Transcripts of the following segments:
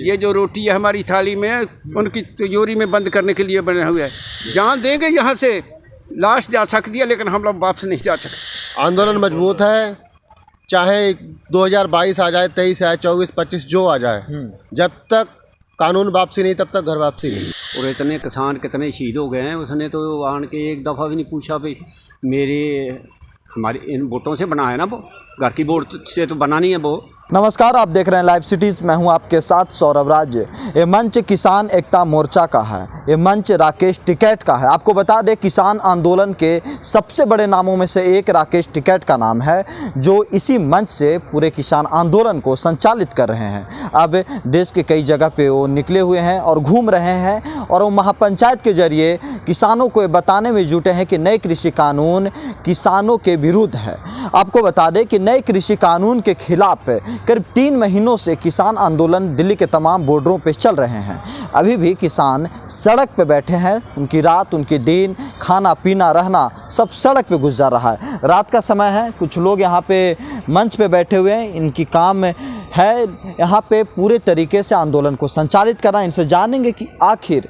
ये जो रोटी है हमारी थाली में उनकी तिजोरी में बंद करने के लिए बने हुए है। जान देंगे यहाँ से, लाश जा सकती है लेकिन हम लोग वापस नहीं जा सकते। आंदोलन मजबूत है, चाहे 2022 आ जाए, 23 आए, 24, 25 जो आ जाए, जब तक कानून वापसी नहीं तब तक घर वापसी नहीं। और इतने किसान कितने शहीद हो गए हैं, उसने तो आन के एक दफ़ा भी नहीं पूछा भाई मेरे हमारे इन वोटों से बना है ना, वो घर की वोट से तो बना नहीं है वो। नमस्कार, आप देख रहे हैं लाइव सिटीज़। मैं हूं आपके साथ सौरभ राज्य। ये मंच किसान एकता मोर्चा का है, ये मंच राकेश टिकैत का है। आपको बता दें, किसान आंदोलन के सबसे बड़े नामों में से एक राकेश टिकैत का नाम है, जो इसी मंच से पूरे किसान आंदोलन को संचालित कर रहे हैं। अब देश के कई जगह पे वो निकले हुए हैं और घूम रहे हैं, और वो महापंचायत के जरिए किसानों को बताने में जुटे हैं कि नए कृषि कानून किसानों के विरुद्ध है। आपको बता दें कि नए कृषि कानून के खिलाफ करीब 3 महीनों से किसान आंदोलन दिल्ली के तमाम बॉर्डरों पे चल रहे हैं। अभी भी किसान सड़क पे बैठे हैं, उनकी रात उनकी दिन, खाना पीना रहना सब सड़क पे गुजर रहा है। रात का समय है, कुछ लोग यहाँ पे मंच पे बैठे हुए हैं, इनकी काम है यहाँ पे पूरे तरीके से आंदोलन को संचालित करना। इनसे जानेंगे कि आखिर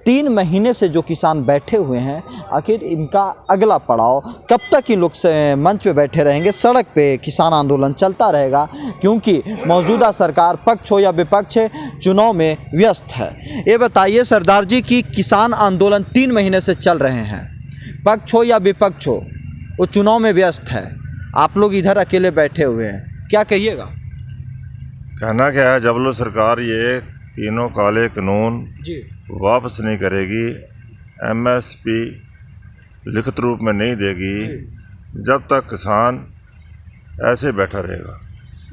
3 महीने से जो किसान बैठे हुए हैं, आखिर इनका अगला पड़ाव कब तक इन लोग से मंच पे बैठे रहेंगे, सड़क पे किसान आंदोलन चलता रहेगा, क्योंकि मौजूदा सरकार पक्ष हो या विपक्ष चुनाव में व्यस्त है। ये बताइए सरदार जी कि किसान आंदोलन 3 महीने से चल रहे हैं, पक्ष हो या विपक्ष हो, वो चुनाव में व्यस्त है, आप लोग इधर अकेले बैठे हुए हैं, क्या कहिएगा? कहना क्या है, जब लो सरकार ये तीनों काले कानून जी वापस नहीं करेगी, एमएसपी लिखित रूप में नहीं देगी, जब तक किसान ऐसे बैठा रहेगा।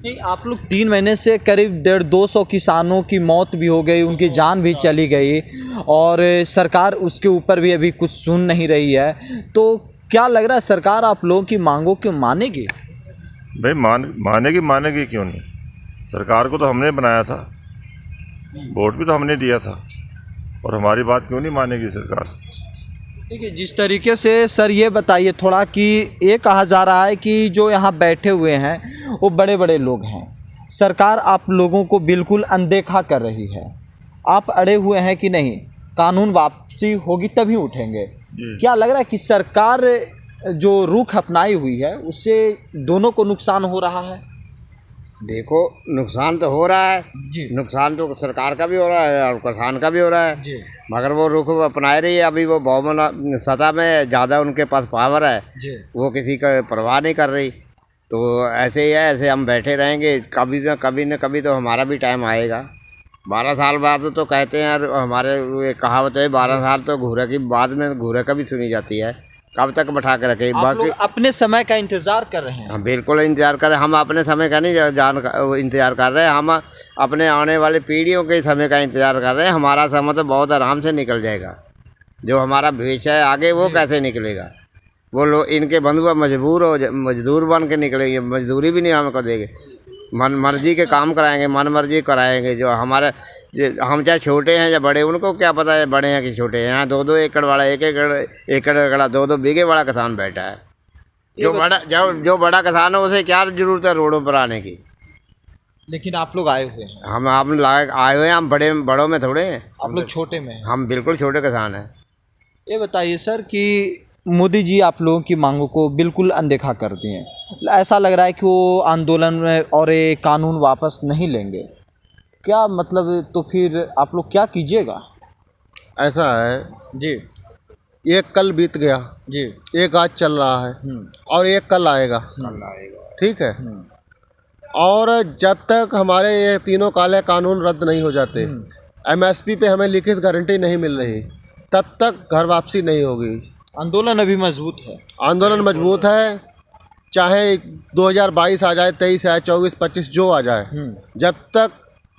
नहीं, आप लोग 3 महीने से करीब 150-200 किसानों की मौत भी हो गई, उनकी जान भी चली गई, और सरकार उसके ऊपर भी अभी कुछ सुन नहीं रही है। तो क्या लग रहा है, सरकार आप लोगों की मांगों को मानेगी? भाई मानेगी क्यों नहीं? सरकार को तो हमने बनाया था, वोट भी तो हमने दिया था, और हमारी बात क्यों नहीं मानेगी सरकार? देखिए, जिस तरीके से सर ये बताइए थोड़ा कि ये कहा जा रहा है कि जो यहाँ बैठे हुए हैं वो बड़े बड़े लोग हैं, सरकार आप लोगों को बिल्कुल अनदेखा कर रही है, आप अड़े हुए हैं कि नहीं कानून वापसी होगी तभी उठेंगे। क्या लग रहा है कि सरकार जो रुख अपनाई हुई है उससे दोनों को नुकसान हो रहा है? देखो, नुकसान तो हो रहा है जी, नुकसान तो सरकार का भी हो रहा है और किसान का भी हो रहा है जी, मगर वो रुख अपनाए रही है। अभी वो बहुमत सत्ता में ज़्यादा उनके पास पावर है, जी, वो किसी का परवाह नहीं कर रही। तो ऐसे ही है, ऐसे हम बैठे रहेंगे, कभी न कभी तो हमारा भी टाइम आएगा। 12 साल बाद तो कहते हैं, और हमारे ये कहावत है 12 साल तो घूरे की बाद में घूरे का भी सुनी जाती है, कब तक बैठा के रखे। आप लोग अपने समय का इंतजार कर रहे हैं? हम बिल्कुल इंतज़ार कर रहे हैं, हम अपने समय का नहीं इंतज़ार कर रहे हैं, हम अपने आने वाली पीढ़ियों के समय का इंतज़ार कर रहे हैं। हमारा समय तो बहुत आराम से निकल जाएगा, जो हमारा भविष्य है आगे वो कैसे निकलेगा? वो लोग इनके बंधुआ मजदूर बन के निकलेंगे, मजदूरी भी नहीं हमको देंगे, मन मर्जी के काम कराएंगे, मन मर्जी कराएंगे। जो हमारे हम चाहे छोटे हैं या बड़े, उनको क्या पता है बड़े हैं कि छोटे हैं। यहाँ 2-2 एकड़ वाला, 1 एकड़ 2-2 बीघे वाला किसान बैठा है। जो बड़ा किसान है उसे क्या जरूरत है रोडों पर आने की? लेकिन आप लोग आए हुए हैं, हम आप आए हुए हैं, हम बड़ों में थोड़े हैं, आप लोग छोटे में हैं। हम बिल्कुल छोटे किसान हैं। ये बताइए सर कि मोदी जी आप लोगों की मांगों को बिल्कुल अनदेखा कर दिए, ऐसा लग रहा है कि वो आंदोलन में और ये कानून वापस नहीं लेंगे, क्या मतलब? तो फिर आप लोग क्या कीजिएगा? ऐसा है जी, एक कल बीत गया जी, एक आज चल रहा है और एक कल आएगा, ठीक है। और जब तक हमारे ये तीनों काले कानून रद्द नहीं हो जाते, एमएसपी पे हमें लिखित गारंटी नहीं मिल रही, तब तक घर वापसी नहीं होगी। आंदोलन अभी मजबूत है, आंदोलन मजबूत है, चाहे 2022 आ जाए, 23 आए, 24, 25 जो आ जाए, जब तक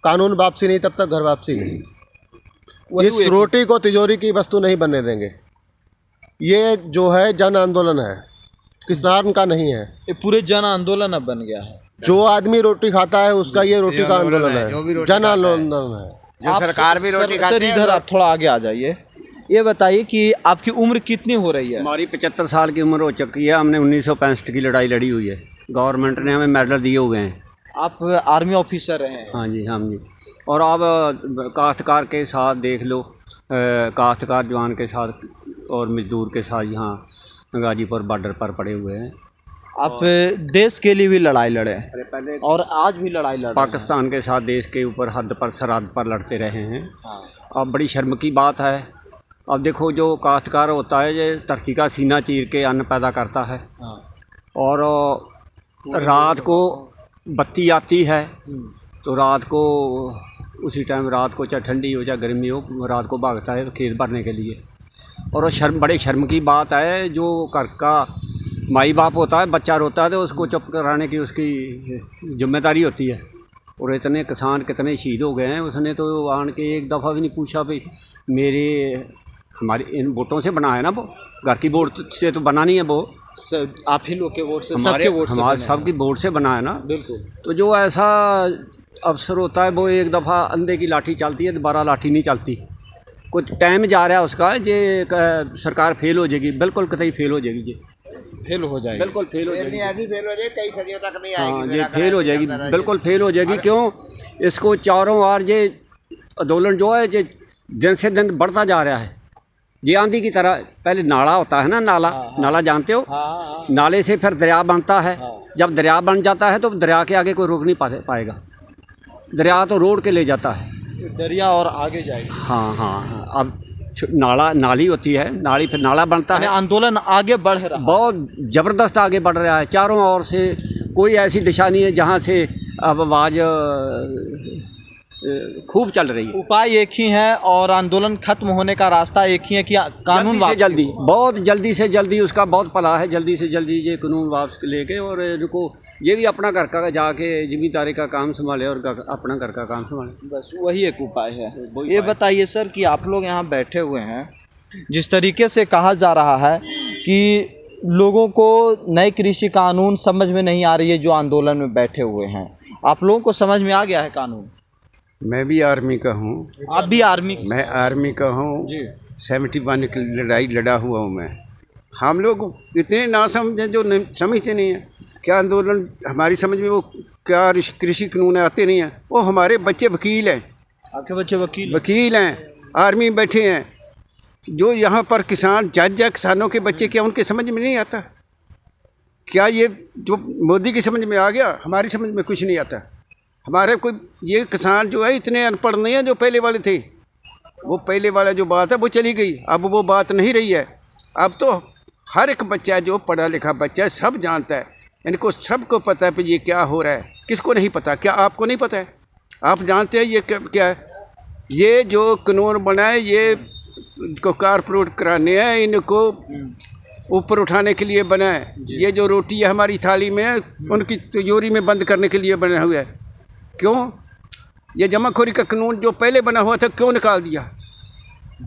कानून वापसी नहीं तब तक घर वापसी नहीं। इस रोटी को तिजोरी की वस्तु नहीं बनने देंगे। ये जो है जन आंदोलन है, किसान का नहीं है। ये पूरे जन आंदोलन अब बन गया है। जो आदमी रोटी खाता है उसका ये रोटी का आंदोलन है, जन आंदोलन है। जो सरकार भी रोटी खाती है। सर इधर आप थोड़ा आगे आ जाइए। ये बताइए कि आपकी उम्र कितनी हो रही है? हमारी 75 साल की उम्र हो चुकी है। हमने 1965 की लड़ाई लड़ी हुई है, गवर्नमेंट ने हमें मेडल दिए हुए हैं। आप आर्मी ऑफिसर रहे हैं। हाँ जी, हाँ जी। और अब काश्तकार के साथ देख लो, काश्तकार जवान के साथ और मज़दूर के साथ यहाँ गाजीपुर बॉर्डर पर पड़े हुए हैं। आप देश के लिए भी लड़ाई लड़े अरे पहले और आज भी लड़ाई लड़ रहे हैं। पाकिस्तान के साथ देश के ऊपर हद पर सरहद पर लड़ते रहे हैं। हाँ। अब बड़ी शर्म की बात है। अब देखो, जो काश्तकार होता है ये धरती का सीना चीर के अन्न पैदा करता है। हाँ। और रात को बत्ती आती है तो रात को उसी टाइम, रात को चाहे ठंडी हो चाहे गर्मी हो, रात को भागता है खेत भरने के लिए। और वो बड़े शर्म की बात है, जो घर का माई बाप होता है, बच्चा रोता है तो उसको चुप कराने की उसकी जिम्मेदारी होती है। और इतने किसान कितने शहीद हो गए हैं, उसने तो आन के एक दफ़ा भी नहीं पूछा भाई मेरे हमारे इन वोटों से बना है ना, वो घर की वोट से तो बना नहीं है, वो आप ही लोग के वोट से, हमारे सबके वोट से हमारे बने सबकी वोट से बना है ना। बिल्कुल। तो जो ऐसा अफसर होता है वो एक दफ़ा अंधे की लाठी चलती है, दोबारा लाठी नहीं चलती। कुछ टाइम जा रहा है उसका, ये सरकार फेल हो जाएगी, बिल्कुल कतई फेल हो जाएगी, ये फेल हो जाएगी। बिल्कुल फेल हो जाएगी। ऐसी फेल हो जाए कई सदियों तक नहीं हाँ, आएगी। ये फेल हो जाएगी, बिल्कुल फेल हो जाएगी। क्यों? इसको चारों ओर ये आंदोलन जो है ये दिन से दिन बढ़ता जा रहा है। ये आंधी की तरह, पहले नाला होता है ना, नाला जानते हो? हाँ। नाले से फिर दरिया बनता है। जब दरिया बन जाता है तो दरिया के आगे कोई रोक नहीं पाएगा। दरिया तो रोड के ले जाता है, दरिया और आगे जाएगी। हाँ हाँ। अब नाली होती है, नाली फिर नाला बनता है। आंदोलन आगे बढ़ रहा है, बहुत ज़बरदस्त आगे बढ़ रहा है। चारों ओर से कोई ऐसी दिशा नहीं है जहाँ से अब आवाज़ खूब चल रही है। उपाय एक ही है और आंदोलन खत्म होने का रास्ता एक ही है कि कानून जल्दी से जल्दी, बहुत जल्दी से जल्दी, उसका बहुत भला है। जल्दी से जल्दी ये कानून वापस लेके और इनको ये भी अपना घर का जाके जिम्मेदारी का काम संभाले और अपना घर का काम संभाले। बस वही एक उपाय है। ये बताइए सर कि आप लोग यहाँ बैठे हुए हैं, जिस तरीके से कहा जा रहा है कि लोगों को नए कृषि कानून समझ में नहीं आ रही है, जो आंदोलन में बैठे हुए हैं, आप लोगों को समझ में आ गया है कानून? मैं भी आर्मी का हूँ। आप भी आर्मी? मैं आर्मी का हूँ जी। 71 की लड़ाई लड़ा हुआ हूँ मैं। हम लोग इतने ना समझें जो समझते नहीं हैं क्या आंदोलन हमारी समझ में, वो क्या कृषि कानून आते नहीं हैं। वो हमारे बच्चे वकील हैं। आपके बच्चे वकील हैं, आर्मी में बैठे हैं। जो यहाँ पर किसान जज है, किसानों के बच्चे, क्या उनके समझ में नहीं आता? क्या ये जो मोदी की समझ में आ गया, हमारी समझ में कुछ नहीं आता। हमारे कोई ये किसान जो है इतने अनपढ़ नहीं है जो पहले वाले थे। वो पहले वाला जो बात है वो चली गई, अब वो बात नहीं रही है। अब तो हर एक बच्चा जो पढ़ा लिखा बच्चा है सब जानता है, इनको सबको पता है कि ये क्या हो रहा है। किसको नहीं पता? क्या आपको नहीं पता है? आप जानते हैं ये क्या है? ये जो कानून बनाए ये इनको कारपोरेट कराने हैं, इनको ऊपर उठाने के लिए बना है। ये जो रोटी है हमारी थाली में, उनकी तिजोरी में बंद करने के लिए बना हुआ है। क्यों? ये जमाखोरी का कानून जो पहले बना हुआ था क्यों निकाल दिया?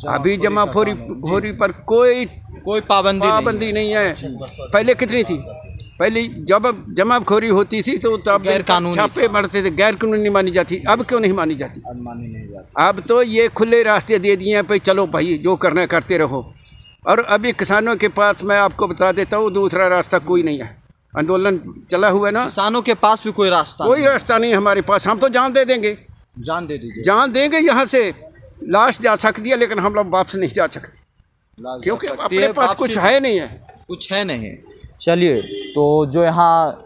अभी जमाखोरी पर कोई पाबंदी नहीं है। पहले कितनी थी? पहले जब जमाखोरी होती थी तो तब छापे मारते थे, गैर कानूनी मानी जाती। अब क्यों नहीं मानी जाती? अब तो ये खुले रास्ते दे दिए हैं, भाई चलो भाई जो करना है करते रहो। और अभी किसानों के पास मैं आपको बता देता हूँ दूसरा रास्ता कोई नहीं है। आंदोलन चला हुआ है ना, किसानों के पास भी कोई रास्ता नहीं है हमारे पास। हम तो जान दे देंगे, जान दे दीजिए, जान देंगे। यहाँ से लाश जा सकती है लेकिन हम लोग वापस नहीं जा सकते, क्योंकि अपने पास कुछ है नहीं है। चलिए, तो जो यहाँ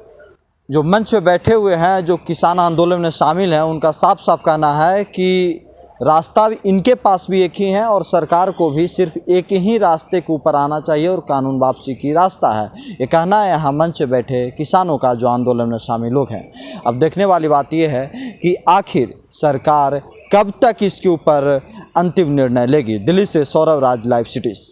जो मंच पे बैठे हुए हैं, जो किसान आंदोलन में शामिल हैं, उनका साफ साफ कहना है कि रास्ता इनके पास भी एक ही है और सरकार को भी सिर्फ एक ही रास्ते के ऊपर आना चाहिए और कानून वापसी की रास्ता है। ये कहना है यहाँ मंच पे बैठे किसानों का, जो आंदोलन में शामिल लोग हैं। अब देखने वाली बात यह है कि आखिर सरकार कब तक इसके ऊपर अंतिम निर्णय लेगी। दिल्ली से सौरभ राज, लाइव सिटीज़।